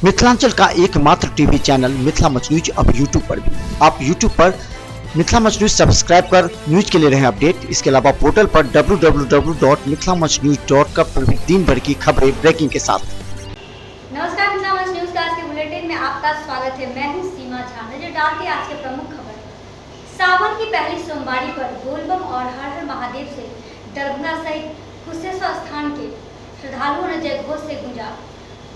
मिथिलांचल का एकमात्र TV channel Mithila much news अब यूट्यूब पर भी। आप यूट्यूब पर मिथिला मच न्यूज सब्सक्राइब कर न्यूज के लिए रहे अपडेट। इसके अलावा पोर्टल पर www.mithilamachnews.com पर भी दिन भर की खबरें ब्रेकिंग के साथ। नमस्कार, मिथिला मच न्यूज का आज के बुलेटिन में आपका स्वागत है। मैं हूं सीमा झा। नजर डालते हैं आज के प्रमुख खबर। सावन की पहली सोमवारी पर बोलबम और हर हर महादेव से दरभंगा सहित कुशेश्वर स्थान के श्रद्धालुओं ने जय घोष से गूंजा।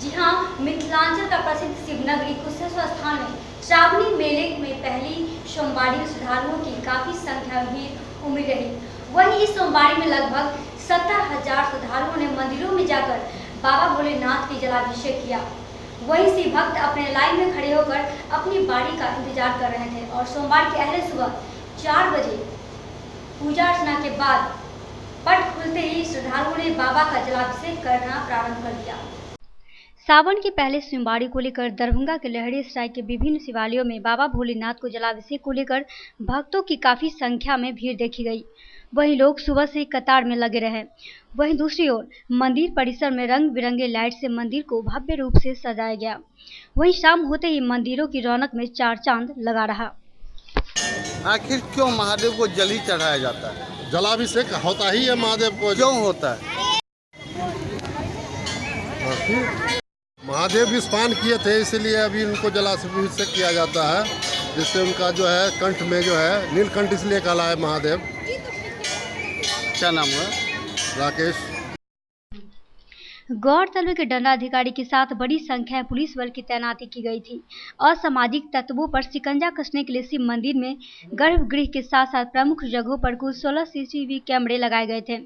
जी हां, मिथिलांचल का प्रसिद्ध शिवनगरी कुशेश्वर स्थान में श्रावणी मेले में पहली सोमवारी श्रद्धालुओं की काफी संख्या भीड़ उमड़ी रही। वहीं इस सोमवारी में लगभग 70,000 श्रद्धालुओं ने मंदिरों में जाकर बाबा भोलेनाथ की जलाभिषेक किया। वहीं शिव भक्त अपने लाइन में खड़े होकर अपनी बारी का इंतजार कर रहे थे और सोमवार की अहले सुबह 4 बजे पूजा अर्चना के बाद पट खुलते ही श्रद्धालुओं ने बाबा का जलाभिषेक करना प्रारंभ कर दिया। सावन के पहले सोमवारी को लेकर दरभंगा के लहड़ीसराय के विभिन्न शिवालयों में बाबा भोलेनाथ को जलाभिषेक को लेकर भक्तों की काफी संख्या में भीड़ देखी गई। वहीं लोग सुबह से कतार में लगे रहे। वहीं दूसरी ओर मंदिर परिसर में रंग बिरंगे लाइट से मंदिर को भव्य रूप से सजाया गया। वहीं शाम होते ही मंदिरों की रौनक में चार चांद लगा रहा। आखिर क्यों महादेव को जल ही चढ़ाया जाता है? जलाभिषेक होता ही है महादेव को। क्यों होता है? महादेव विस्फान किए थे, इसीलिए अभी उनको जलाभिषेक किया जाता है, जिससे उनका जो है कंठ में जो है नीलकंठ इसलिए कहला है महादेव। क्या नाम है? राकेश। गौरतलब के दंडाधिकारी के साथ बड़ी संख्या में पुलिस बल की तैनाती की गई थी। असामाजिक तत्वों पर शिकंजा कसने के लिए शिव मंदिर में गर्भगृह के साथ साथ प्रमुख जगहों पर कुल 16 CCTV कैमरे लगाए गए थे।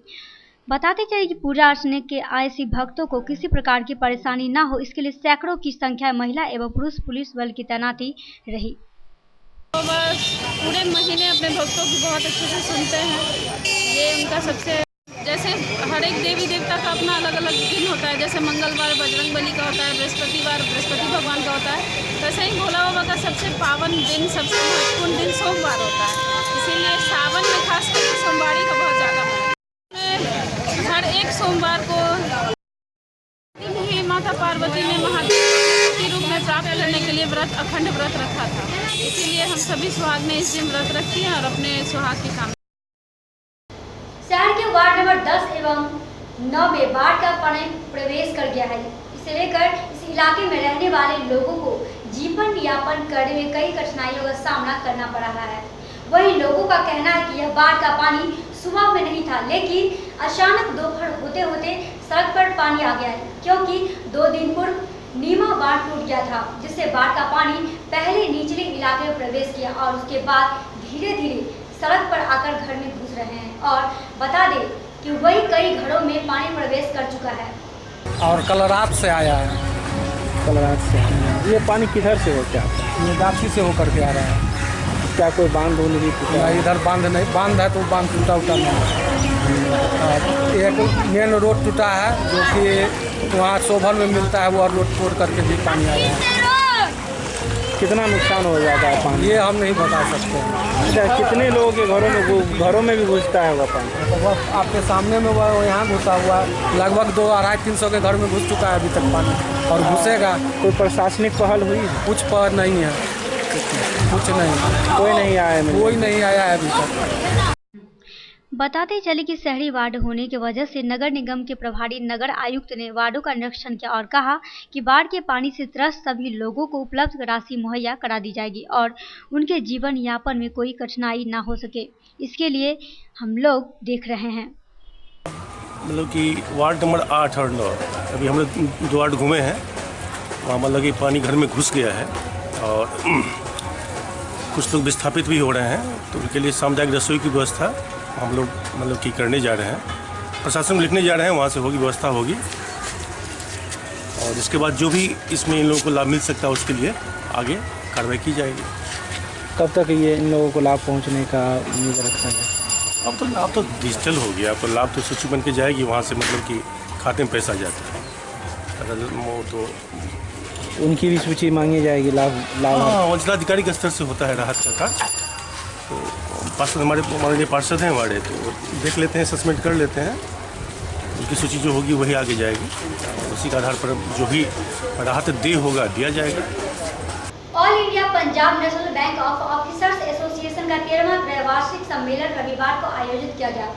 बताते चले कि पूजा अर्चना के आए शिव भक्तों को किसी प्रकार की परेशानी न हो, इसके लिए सैकड़ों की संख्या में महिला एवं पुरुष पुलिस बल की तैनाती रही। तो बस पूरे महीने अपने भक्तों की बहुत अच्छे से सुनते हैं। ये उनका सबसे, जैसे हर एक देवी देवता का अपना अलग अलग दिन होता है। जैसे मंगलवार बजरंगबली का होता है, बृहस्पतिवार बृहस्पति भगवान का होता है, वैसे ही भोला बाबा का सबसे पावन दिन, सबसे महत्वपूर्ण दिन सोमवार होता है। इसीलिए सावन में खास करके सोमवारी का बहुत ज़्यादा महत्व। हर एक सोमवार को ही माता पार्वती ने महादेव के रूप में प्राप्त करने के लिए व्रत, अखंड व्रत रखा था। इसीलिए हम सभी सुहाग ने इस दिन व्रत रखी है और अपने सुहाग की कामना। शहर के वार्ड नंबर 10 एवं 9 में बाढ़ का पानी प्रवेश कर गया है। इसे लेकर इस इलाके में रहने वाले लोगों को जीवन यापन करने में कई कठिनाइयों का सामना करना पड़ रहा है। वहीं लोगों का कहना है कि यह बाढ़ का पानी सुबह में नहीं था, लेकिन अचानक दोपहर होते होते सड़क पर पानी आ गया है, क्योंकि 2 दिन पूर्व नीमा बांध टूट गया था, जिससे बाढ़ का पानी पहले निचले इलाके में प्रवेश किया और उसके बाद धीरे धीरे सड़क पर आकर घर में घुस रहे हैं। और बता दें कि वही कई घरों में पानी प्रवेश कर चुका है। और कल रात से आया है। कल रात से ये पानी किधर से होता है? ये गाछी से होकर के आ रहा है। क्या कोई बांध नहीं टूटा? इधर बांध नहीं, बांध है तो बांध टूटा नहीं है। एक मेन रोड टूटा है जो कि वहाँ सोभल में मिलता है, वो रोड तोड़ करके भी पानी आ रहा है। कितना नुकसान हो जाता है पानी? ये हम नहीं बता सकते। अच्छा, कितने लोगों के घरों में भी घुसता है वह पानी? तो बस आपके सामने में वो यहाँ घुसा हुआ है, लगभग 200-250 के घर में घुस चुका है अभी तक पानी, और घुसेगा। कोई प्रशासनिक पहल हुई? कुछ पर नहीं है, कुछ नहीं, कोई नहीं आया? कोई नहीं आया है अभी तक। बताते चले कि शहरी वार्ड होने की वजह से नगर निगम के प्रभारी नगर आयुक्त ने वार्डों का निरीक्षण किया और कहा कि बाढ़ के पानी से त्रस्त सभी लोगों को उपलब्ध राशि मुहैया करा दी जाएगी और उनके जीवन यापन में कोई कठिनाई ना हो सके, इसके लिए हम लोग देख रहे हैं। मतलब कि वार्ड नंबर 8 और 9 अभी हम लोग 2 वार्ड घूमे हैं, वहाँ मतलब कि पानी घर में घुस गया है और कुछ लोग विस्थापित भी हो रहे हैं, तो उनके लिए सामुदायिक रसोई की व्यवस्था हम लोग मतलब कि करने जा रहे हैं। प्रशासन में लिखने जा रहे हैं, वहाँ से होगी, व्यवस्था होगी, और इसके बाद जो भी इसमें इन लोगों को लाभ मिल सकता है उसके लिए आगे कार्रवाई की जाएगी। कब तक ये इन लोगों को लाभ पहुँचने का उम्मीद रखा जाए? अब तो डिजिटल हो गया, अब तो लाभ तो सूची बन के जाएगी, वहाँ से मतलब कि खाते में पैसा जाता है। अगर वो तो उनकी भी सूची मांगी जाएगी लाभ? हाँ, जिलाधिकारी के स्तर से होता है राहत का कार्य। तो पार्षद हमारे पार्षद हैं हमारे, तो देख लेते हैं, असेसमेंट कर लेते हैं, उसकी सूची जो होगी वही आगे जाएगी। उसी के आधार पर जो भी राहत देय होगा दिया जाएगा। All India Punjab national bank of officers association का 13वां त्रैवार्षिक सम्मेलन रविवार को आयोजित किया गया,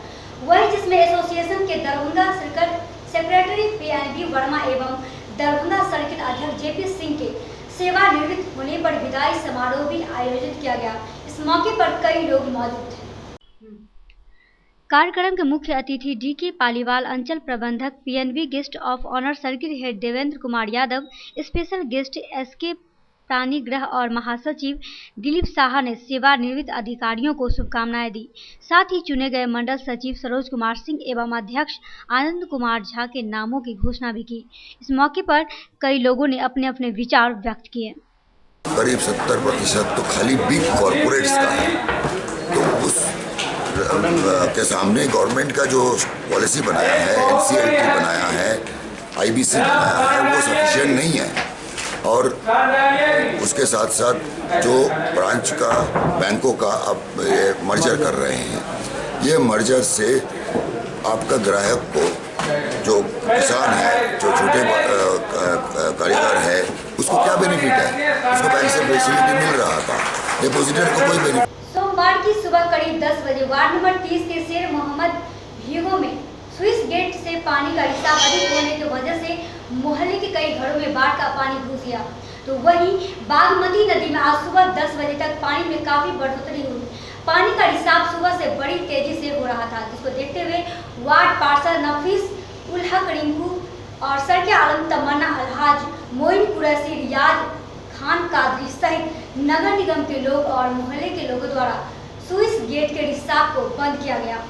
वही जिसमें एसोसिएशन के Darbhanga circle secretary PNB Verma एवं दरभंगा सर्किट अध्यक्ष JP सिंह के सेवानिवृत्त होने पर विदाई समारोह भी आयोजित किया गया। इस मौके पर कई लोग मौजूद थे। कार्यक्रम के मुख्य अतिथि DK पालीवाल, अंचल प्रबंधक PNB, guest of honour circle head Devendra Kumar Yadav, special guest SK प्राणी ग्रह और महासचिव दिलीप साहा ने सेवानिवृत्त अधिकारियों को शुभकामनाएं दी। साथ ही चुने गए मंडल सचिव सरोज कुमार सिंह एवं अध्यक्ष आनंद कुमार झा के नामों की घोषणा भी की। इस मौके पर कई लोगों ने अपने अपने विचार व्यक्त किए। करीब 70% तो खाली बिग कॉर्पोरेट्स का है, तो उस के सामने गवर्नमेंट का जो पॉलिसी बनाया है, NCLT बनाया है, IBC बनाया है, वो सफिशिएंट नहीं है। और उसके साथ साथ जो ब्रांच का बैंकों का अब ये मर्जर कर रहे हैं, ये मर्जर से आपका ग्राहक को, जो किसान है, जो छोटे कारीगर है, उसको क्या बेनिफिट है? उसको बैंक से फैसिलिटी मिल रहा था, डिपोजिटर को कोई बेनिफिट। सोमवार की सुबह करीब 10 बजे वार्ड नंबर 30 के शेर मोहम्मद भीगो में स्विस गेट से पानी का रिसाव अधिक होने की वजह से मोहल्ले के कई घरों में बाढ़ का पानी घुस गया। तो वहीं बागमती नदी में आज सुबह 10 बजे तक पानी में काफी बढ़ोतरी हुई। पानी का रिसाव सुबह से बड़ी तेजी से हो रहा था, जिसको देखते हुए वार्ड पार्षद नफीस उल हक रिंकू और सरके आलम तमन्ना अलहाज मोइन कुरैशी रियाज खान कादरी सहित नगर निगम के लोग और मोहल्ले के लोगों द्वारा स्विस गेट के रिसाव को बंद किया गया।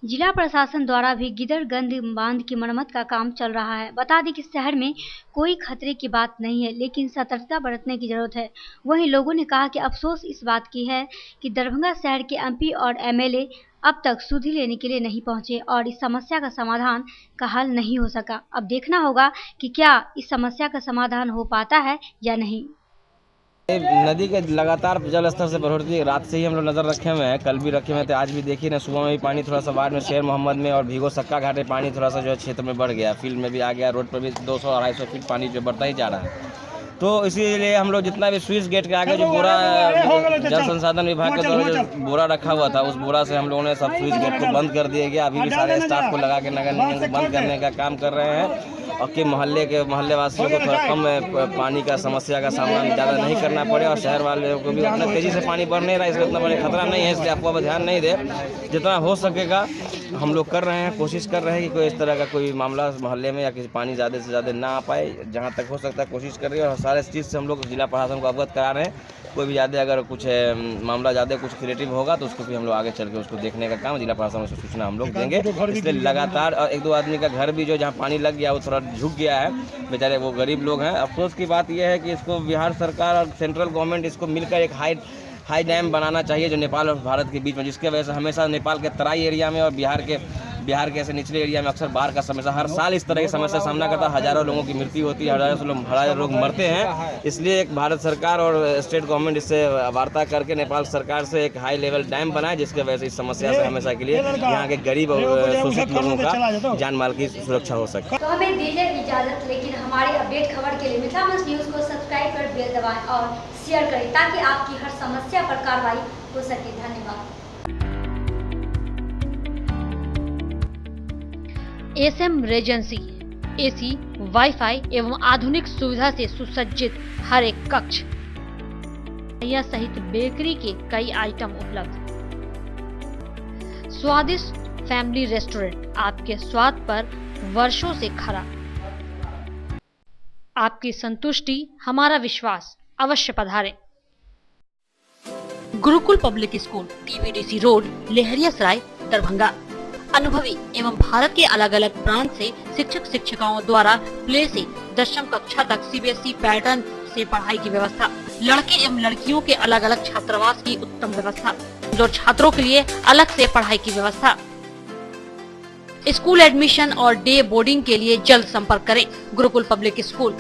जिला प्रशासन द्वारा भी गिदड़गंज बांध की मरम्मत का काम चल रहा है। बता दें कि शहर में कोई खतरे की बात नहीं है, लेकिन सतर्कता बरतने की जरूरत है। वहीं लोगों ने कहा कि अफसोस इस बात की है कि दरभंगा शहर के MP और MLA अब तक सुधि लेने के लिए नहीं पहुंचे और इस समस्या का समाधान का हल नहीं हो सका। अब देखना होगा कि क्या इस समस्या का समाधान हो पाता है या नहीं। नदी के लगातार जल स्तर से बढ़ोतरी रात से ही हम लोग नज़र रखे हुए हैं, कल भी रखे हुए थे, आज भी देखिए ना, सुबह में भी पानी थोड़ा सा वार्ड में शेर मोहम्मद में और भीगो सक्का घाट में पानी थोड़ा सा जो है क्षेत्र में बढ़ गया, फील्ड में भी आ गया, रोड पर भी 200-250 फीट पानी जो बढ़ता ही जा रहा है। तो इसीलिए हम लोग जितना भी स्विस गेट के आगे जो बोरा जल संसाधन विभाग के द्वारा जो बोरा रखा हुआ था, उस बोरा से हम लोगों ने सब स्विस गेट को बंद कर दिया गया। अभी भी सारे स्टाफ को लगा के नगर निगम को बंद करने का काम कर रहे हैं और कि मोहल्ले वासियों को थोड़ा कम पानी का समस्या का सामना ज़्यादा नहीं करना पड़े और शहर वाले को भी उतना तेज़ी से पानी बढ़ नहीं रहा है, इसलिए उतना बड़ा खतरा नहीं है, इसलिए आपको अब ध्यान नहीं दे। जितना हो सकेगा हम लोग कर रहे हैं, कोशिश कर रहे हैं कि कोई इस तरह का कोई मामला मोहल्ले में या किसी पानी ज़्यादा से ज़्यादा ना आ पाए, जहाँ तक हो सकता है कोशिश कर रही है और सारे चीज़ से हम लोग जिला प्रशासन को अवगत करा रहे हैं। कोई भी ज़्यादा अगर कुछ मामला ज़्यादा कुछ क्रिएटिव होगा तो उसको भी हम लोग आगे चल के उसको देखने का काम जिला प्रशासन से सूचना हम लोग देंगे। इसलिए लगातार 1-2 आदमी का घर भी जो जहाँ पानी लग गया वो थोड़ा झुक गया है, बेचारे वो गरीब लोग हैं। अफसोस की बात यह है कि इसको बिहार सरकार और सेंट्रल गवर्नमेंट इसको मिलकर एक हाई डैम बनाना चाहिए जो नेपाल और भारत के बीच में, जिसके वजह से हमेशा नेपाल के तराई एरिया में और बिहार के ऐसे निचले एरिया में अक्सर बाढ़ का समस्या हर साल इस तरह की समस्या का सामना करता है। हज़ारों लोगों की मृत्यु होती है, हज़ारों लोग मरते हैं। इसलिए एक भारत सरकार और स्टेट गवर्नमेंट इससे वार्ता करके नेपाल सरकार से एक हाई लेवल डैम बनाए, जिसके वजह से इस समस्या से हमेशा के लिए यहाँ के गरीब और शोषित लोगों का जान माल की सुरक्षा हो सके। तो हमें दीजिए इजाजत, लेकिन हमारी अपडेट खबर के लिए मिथिला मंच न्यूज़ को सब्सक्राइब कर बेल दबाएं और शेयर करें ताकि आपकी हर समस्या पर कार्रवाई हो सके। धन्यवाद। SM रेजेंसी AC, वाईफाई एवं आधुनिक सुविधा से सुसज्जित हर एक कक्ष, यह सहित बेकरी के कई आइटम उपलब्ध। स्वादिष्ट फैमिली रेस्टोरेंट आपके स्वाद पर वर्षों से खरा। आपकी संतुष्टि हमारा विश्वास, अवश्य पधारें। Gurukul public school, TVDC road, Laheriasarai, Darbhanga. अनुभवी एवं भारत के अलग अलग प्रांत से शिक्षक शिक्षिकाओं द्वारा प्ले से 10वीं कक्षा तक CBSE पैटर्न से पढ़ाई की व्यवस्था। लड़के एवं लड़कियों के अलग अलग छात्रावास की उत्तम व्यवस्था, जो छात्रों के लिए अलग से पढ़ाई की व्यवस्था। स्कूल एडमिशन और डे बोर्डिंग के लिए जल्द संपर्क करें। Gurukul public school.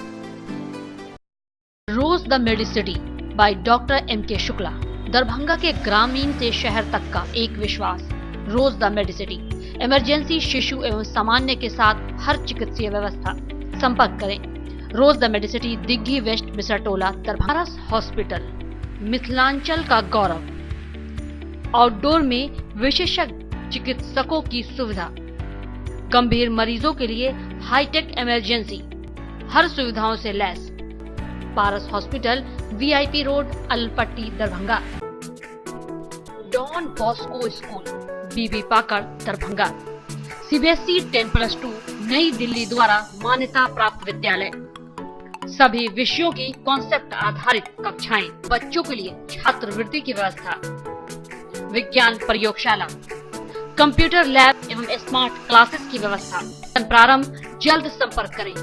Rose the Medicity by doctor MK Shukla, Darbhanga के ग्रामीण से शहर तक का एक विश्वास। रोज द मेडिसिटी इमरजेंसी, शिशु एवं सामान्य के साथ हर चिकित्सीय व्यवस्था। संपर्क करें Rose the Medicity, Digghi west, Bisartola, Darbhanga. Paras hospital, Mithilanchal का गौरव। आउटडोर में विशेषज्ञ चिकित्सकों की सुविधा, गंभीर मरीजों के लिए हाईटेक इमरजेंसी, हर सुविधाओं से लैस। Paras hospital, VIP road, Alalpatti, Darbhanga. Don Bosco school, Bibi Pakar, Darbhanga. CBSE 10+2 Nai Delhi द्वारा मान्यता प्राप्त विद्यालय। सभी विषयों की कॉन्सेप्ट आधारित कक्षाएं, बच्चों के लिए छात्रवृत्ति की व्यवस्था, विज्ञान प्रयोगशाला, कंप्यूटर लैब एवं स्मार्ट क्लासेस की व्यवस्था। प्रारंभ, जल्द संपर्क करें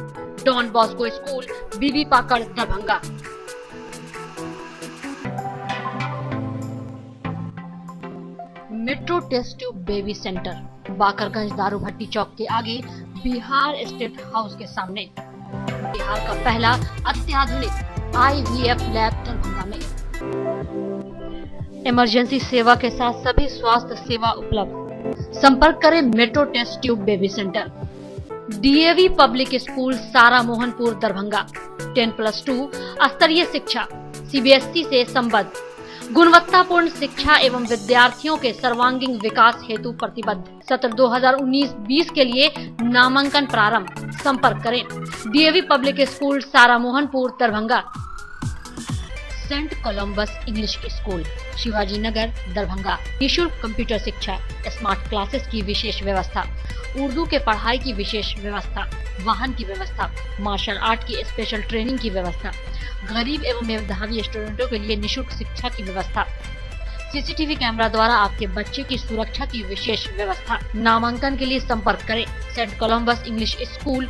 Don Bosco school, Bibi Pakar, Darbhanga. Metro test tube baby centre, Bakarganj Daru Bhatti चौक के आगे, बिहार स्टेट हाउस के सामने। बिहार का पहला अत्याधुनिक IVF लैब दरभंगा में। इमरजेंसी सेवा के साथ सभी स्वास्थ्य सेवा उपलब्ध। संपर्क करें metro test tube baby centre. DAV public school, Sara Mohanpur, Darbhanga. 10+2 स्तरीय शिक्षा, CBSE से संबद्ध, गुणवत्तापूर्ण शिक्षा एवं विद्यार्थियों के सर्वांगीण विकास हेतु प्रतिबद्ध। सत्र 2019-20 के लिए नामांकन प्रारंभ। संपर्क करें DAV public school, Sara Mohanpur, Darbhanga. Saint Columbus English school, Shivaji Nagar, Darbhanga. निःशुल्क कंप्यूटर शिक्षा, स्मार्ट क्लासेस की विशेष व्यवस्था, उर्दू के पढ़ाई की विशेष व्यवस्था, वाहन की व्यवस्था, मार्शल आर्ट की स्पेशल ट्रेनिंग की व्यवस्था, गरीब एवं मेधावी स्टूडेंटों के लिए निःशुल्क शिक्षा की व्यवस्था, CCTV कैमरा द्वारा आपके बच्चे की सुरक्षा की विशेष व्यवस्था। नामांकन के लिए संपर्क करें सेंट कोलंबस इंग्लिश स्कूल,